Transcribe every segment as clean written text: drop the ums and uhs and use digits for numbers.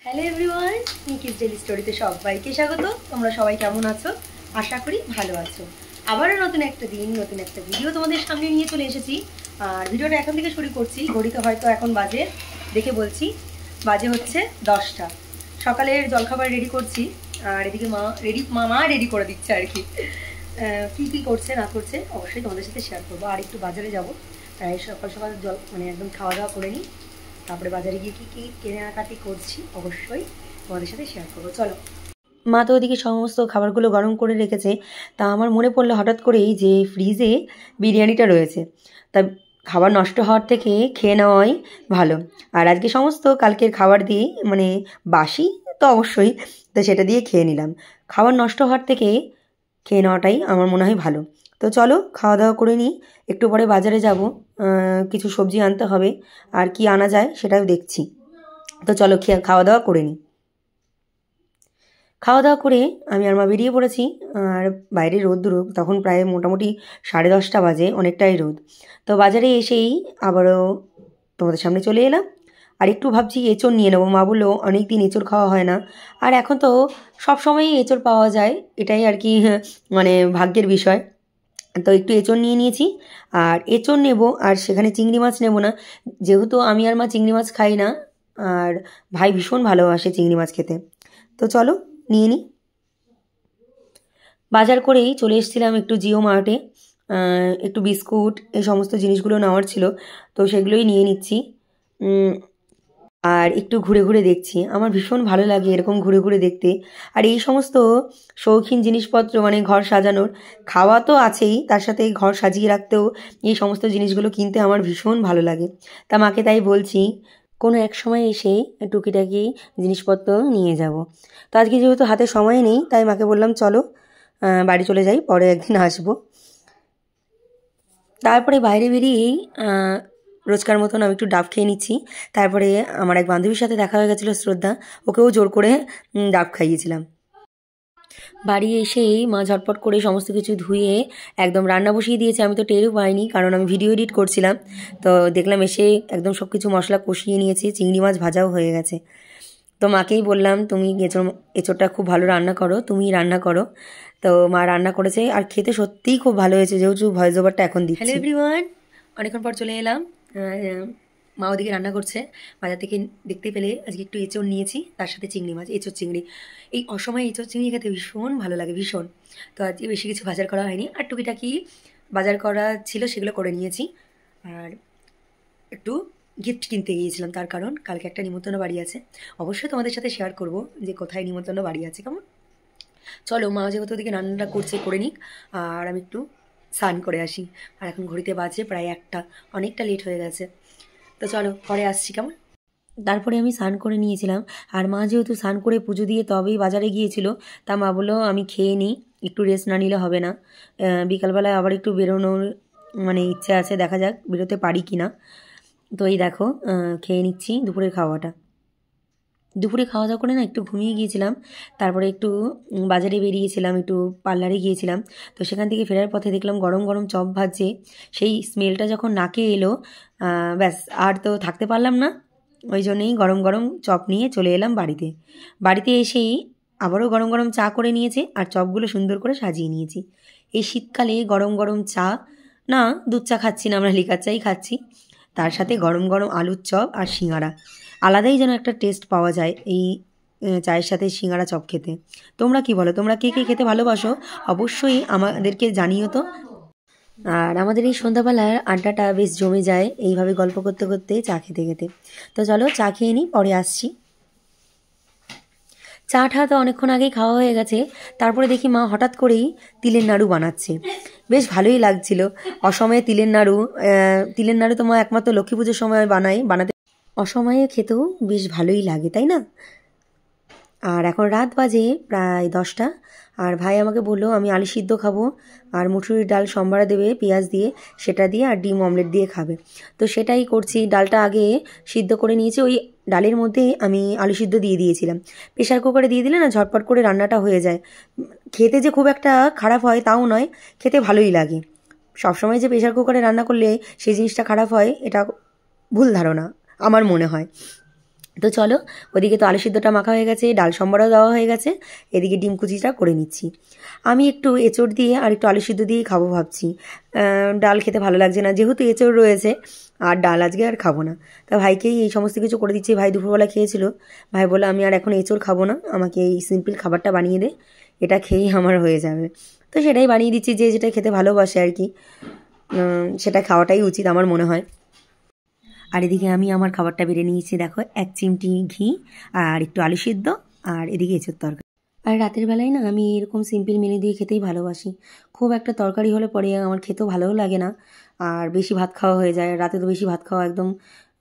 Hello everyone, নিকিস daily স্টোরিতে সবাইকে স্বাগত। তোমরা সবাই কেমন আছো? আশা করি ভালো আছো। আবারও নতুন একটা দিন, নতুন একটা ভিডিও তোমাদের সামনে নিয়ে চলে এসেছি। আর ভিডিওটা এখন থেকে শুরু করছি। ঘড়িতে হয়তো এখন বাজে, দেখে বলছি, বাজে হচ্ছে 10টা। সকালের জলখাবার রেডি করছি, আর এদিকে মামা রেডি করে দিচ্ছে আর কি। কী করছে না করছে অবশ্যই তোমাদের সাথে শেয়ার করবো। আর একটু বাজারে যাবো, তাই সকাল সকাল একদম খাওয়া দাওয়া করে নিই। তারপরে বাজারে গিয়ে কী কেনাকাটি করছি অবশ্যই তোমাদের সাথে শেয়ার করবো। চলো। মা তো ওদিকে সমস্ত খাবারগুলো গরম করে রেখেছে। তা আমার মনে পড়লো হঠাৎ করেই যে ফ্রিজে বিরিয়ানিটা রয়েছে, তা খাবার নষ্ট হওয়ার থেকে খেয়ে নেওয়াই ভালো। আর আজকে সমস্ত কালকের খাবার দিয়ে বাসি তো অবশ্যই, তো সেটা দিয়ে খেয়ে নিলাম। খাবার নষ্ট হওয়ার থেকে খেয়ে নেওয়াটাই আমার মনে হয় ভালো। তো চলো খাওয়া দাওয়া করে নিই। একটু পরে বাজারে যাব, কিছু সবজি আনতে হবে, আর কি আনা যায় সেটাও দেখছি। তো চলো খাওয়া দাওয়া করে নিই। খাওয়া দাওয়া করে আমি আর মা বেরিয়ে পড়েছি। আর বাইরে রোদ তখন প্রায় মোটামুটি 10:30 বাজে, অনেকটাই রোদ। তো বাজারে এসেই আবারও তোমাদের সামনে চলে এলাম। আর একটু ভাবছি এঁচড় নিয়ে নেবো। মা বললো অনেক দিন এঁচড় খাওয়া হয় না, আর এখন তো সব সময়ই এঁচড় পাওয়া যায়, এটাই আর কি ভাগ্যের বিষয়। তো একটু এঁচড় নিয়ে নিয়েছি, আর এঁচড় নেব, আর সেখানে চিংড়ি মাছ নেব না, যেহেতু আমি আর মা চিংড়ি মাছ খাই না, আর ভাই ভীষণ ভালোবাসে চিংড়ি মাছ খেতে। তো চলো নিয়ে নিই। বাজার করেই চলে এসেছিলাম একটু জিও মার্টে, একটু বিস্কুট এই সমস্ত জিনিসগুলো নেওয়ার ছিল, তো সেগুলোই নিয়ে নিচ্ছি। আর একটু ঘুরে ঘুরে দেখছি, আমার ভীষণ ভালো লাগে এরকম ঘুরে ঘুরে দেখতে। আর এই সমস্ত শৌখিন জিনিসপত্র, ঘর সাজানোর, খাওয়া তো আছেই, তার সাথে ঘর সাজিয়ে রাখতেও এই সমস্ত জিনিসগুলো কিনতে আমার ভীষণ ভালো লাগে। তা মাকে তাই বলছি কোনো এক সময় এসে টুকিটাকি জিনিসপত্র নিয়ে যাব। তো আজকে যেহেতু হাতে সময় নেই, তাই মাকে বললাম চলো বাড়ি চলে যাই, পরে একদিন আসবো। তারপরে বাইরে বেরিয়েই রোজকার মতন আমি একটু ডাব খেয়ে নিচ্ছি। তারপরে আমার এক বান্ধবীর সাথে দেখা হয়ে গেছিলো, শ্রদ্ধা, ওকেও জোর করে ডাব খাইয়েছিলাম। বাড়ি এসেই মা ঝটপট করে সমস্ত কিছু ধুয়ে একদম রান্না বসিয়ে দিয়েছে। আমি তো টেরও পাইনি, কারণ আমি ভিডিও এডিট করছিলাম। তো দেখলাম এসে একদম সব কিছু মশলা কষিয়ে নিয়েছি, চিংড়ি মাছ ভাজাও হয়ে গেছে। তো মাকেই বললাম তুমি এঁচড়টা খুব ভালো রান্না করো, তুমি রান্না করো। তো মা রান্না করেছে, আর খেতে সত্যিই খুব ভালো হয়েছে, যেহেতু ভয়েস ওভারটা এখন দিচ্ছি। হ্যালো এভরিওয়ান, অনেকক্ষণ পর চলে এলাম। মা ওদিকে রান্না করছে, বাজার থেকে দেখতে পেলে আজকে একটু এঁচড় নিয়েছি, তার সাথে চিংড়ি মাছ, এঁচড় চিংড়ি। এই অসময়ে এঁচড় চিংড়ি খেতে ভীষণ ভালো লাগে, ভীষণ। তো আজকে বেশি কিছু বাজার করা হয়নি, আর টুকিটাকি বাজার করা ছিল সেগুলো করে নিয়েছি। আর একটু গিফট কিনতে গিয়েছিলাম, তার কারণ কালকে একটা নিমন্ত্রণ বাড়ি আছে, অবশ্যই তোমাদের সাথে শেয়ার করব যে কোথায় নিমন্ত্রণ বাড়ি আছে। কেমন? চলো মা যেহেতু ওদিকে রান্নাটা করছে করে নিক, আর আমি একটু স্নান করে আসি। আর এখন ঘড়িতে বাজে প্রায় 1টা, অনেকটা লেট হয়ে গেছে। তো চলো পরে আসছি, কেমন? তারপরে আমি স্নান করে নিয়েছিলাম, আর মা যেহেতু স্নান করে পুজো দিয়ে তবেই বাজারে গিয়েছিল, তা মা বললো আমি খেয়ে নিই, একটু রেস্ট না নিলে হবে না। বিকালবেলায় আবার একটু বেরোনোর ইচ্ছে আছে, দেখা যাক বেরোতে পারি কি না। তো এই দেখো খেয়ে নিচ্ছি দুপুরের খাওয়াটা। দুপুরে খাওয়া দাওয়া করে না একটু ঘুমিয়ে গিয়েছিলাম। তারপরে একটু বাজারে বেরিয়েছিলাম, একটু পার্লারে গিয়েছিলাম। তো সেখান থেকে ফেরার পথে দেখলাম গরম গরম চপ ভাজছে। সেই স্মেলটা যখন নাকে এলো, ব্যাস আর তো থাকতে পারলাম না। ওই জন্যেই গরম গরম চপ নিয়ে চলে এলাম বাড়িতে। বাড়িতে এসেই আবারও গরম গরম চা করে নিয়েছে, আর চপগুলো সুন্দর করে সাজিয়ে নিয়েছি। এই শীতকালে গরম গরম চা, না দুধ চা খাচ্ছি না, আমরা লিকার চাই খাচ্ছি, তার সাথে গরম গরম আলুর চপ আর সিঙ্গারা, আলাদাই যেন একটা টেস্ট পাওয়া যায় এই চায়ের সাথে সিঙ্গারা চপ খেতে। তোমরা কি বলো? তোমরা কে কে খেতে ভালোবাসো অবশ্যই আমাদেরকে জানিও তো। আর আমাদের এই সন্ধ্যাবেলার আড্ডাটা বেশ জমে যায় এইভাবে গল্প করতে করতে, চা খেতে খেতে। তো চলো চা খেয়ে নিই, পরে আসছি। চাটা তো অনেকক্ষণ আগেই খাওয়া হয়ে গেছে। তারপরে দেখি মা হঠাৎ করেই তিলের নাড়ু বানাচ্ছে, বেশ ভালোই লাগছিল। অসময়ে তিলের নাড়ু, তিলের নাড়ু তো মা একমাত্র লক্ষ্মী পুজোর সময় বানাতে, অসময়ে খেতেও বেশ ভালোই লাগে, তাই না? আর এখন রাত বাজে প্রায় 10টা, আর ভাই আমাকে বললো আমি আলু সিদ্ধ খাবো, আর মুসুরির ডাল সম্বারা দেবে পেঁয়াজ দিয়ে, সেটা দিয়ে আর ডিম অমলেট দিয়ে খাবে। তো সেটাই করছি। ডালটা আগে সিদ্ধ করে নিয়েছি, ওই ডালের মধ্যে আমি আলু সিদ্ধ দিয়ে দিয়েছিলাম। প্রেশার কুকারে দিয়ে দিলে না ঝটপট করে রান্নাটা হয়ে যায়। খেতে যে খুব একটা খারাপ হয় তাও নয়, খেতে ভালোই লাগে। সবসময় যে প্রেশার কুকারে রান্না করলে সেই জিনিসটা খারাপ হয়, এটা ভুল ধারণা আমার মনে হয়। তো চলো, ওদিকে তো আলু সিদ্ধটা মাখা হয়ে গেছে, ডাল সম্বরাও দেওয়া হয়ে গেছে, এদিকে ডিম কুচিটা করে নিচ্ছি। আমি একটু এঁচড় দিয়ে আর একটু আলু সিদ্ধ দিয়ে খাবো ভাবছি। ডাল খেতে ভালো লাগছে না, যেহেতু এঁচড় রয়েছে, আর ডাল আজকে আর খাবো না। তা ভাইকেই এই সমস্ত কিছু করে দিচ্ছি। ভাই দুপুরবেলা খেয়েছিল, ভাই বলে আমি আর এখন এঁচড় খাবো না, আমাকে এই সিম্পল খাবারটা বানিয়ে দে, এটা খেয়েই আমার হয়ে যাবে। তো সেটাই বানিয়ে দিচ্ছি, যে যেটা খেতে ভালোবাসে আর কি, সেটা খাওয়াটাই উচিত আমার মনে হয়। আর এদিকে আমি আমার খাবারটা বেড়ে নিয়েছি, দেখো 1 চিমটি ঘি আর একটু আলু সিদ্ধ আর এদিকে এঁচোড় তরকারি। আর রাতের বেলায় না আমি এরকম সিম্পল মেনু দিয়ে খেতেই ভালোবাসি। খুব একটা তরকারি হলে পরে আমার খেতেও ভালোও লাগে না, আর বেশি ভাত খাওয়া হয়ে যায়। রাতে তো বেশি ভাত খাওয়া একদম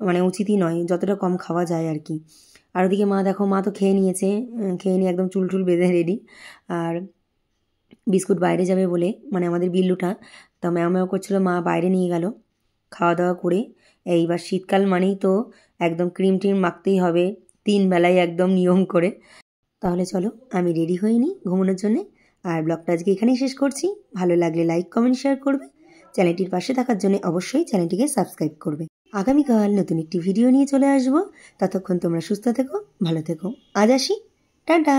মানে উচিতই নয়, যতটা কম খাওয়া যায় আর কি। আর ওদিকে মা দেখো, মা তো খেয়ে নিয়েছে, খেয়ে নিয়ে একদম চুল টুল বেঁধে রেডি। আর বিস্কুট বাইরে যাবে বলে, মানে আমাদের বিল্লুটা তো ম্যাও ম্যাও করছিল, মা বাইরে নিয়ে গেল খাওয়া দাওয়া করে। এইবার শীতকাল মানেই তো একদম ক্রিম টিম মাখতেই হবে 3 বেলায় একদম নিয়ম করে। তাহলে চলো আমি রেডি হয়ে নিই ঘুমানোর জন্যে। আর ব্লগটা আজকে এখানেই শেষ করছি। ভালো লাগলে লাইক কমেন্ট শেয়ার করবে, চ্যানেলটির পাশে থাকার জন্য অবশ্যই চ্যানেলটিকে সাবস্ক্রাইব করবে। আগামীকাল নতুন একটি ভিডিও নিয়ে চলে আসবো। ততক্ষণ তোমরা সুস্থ থেকো, ভালো থেকো। আজ আসি, টাটা।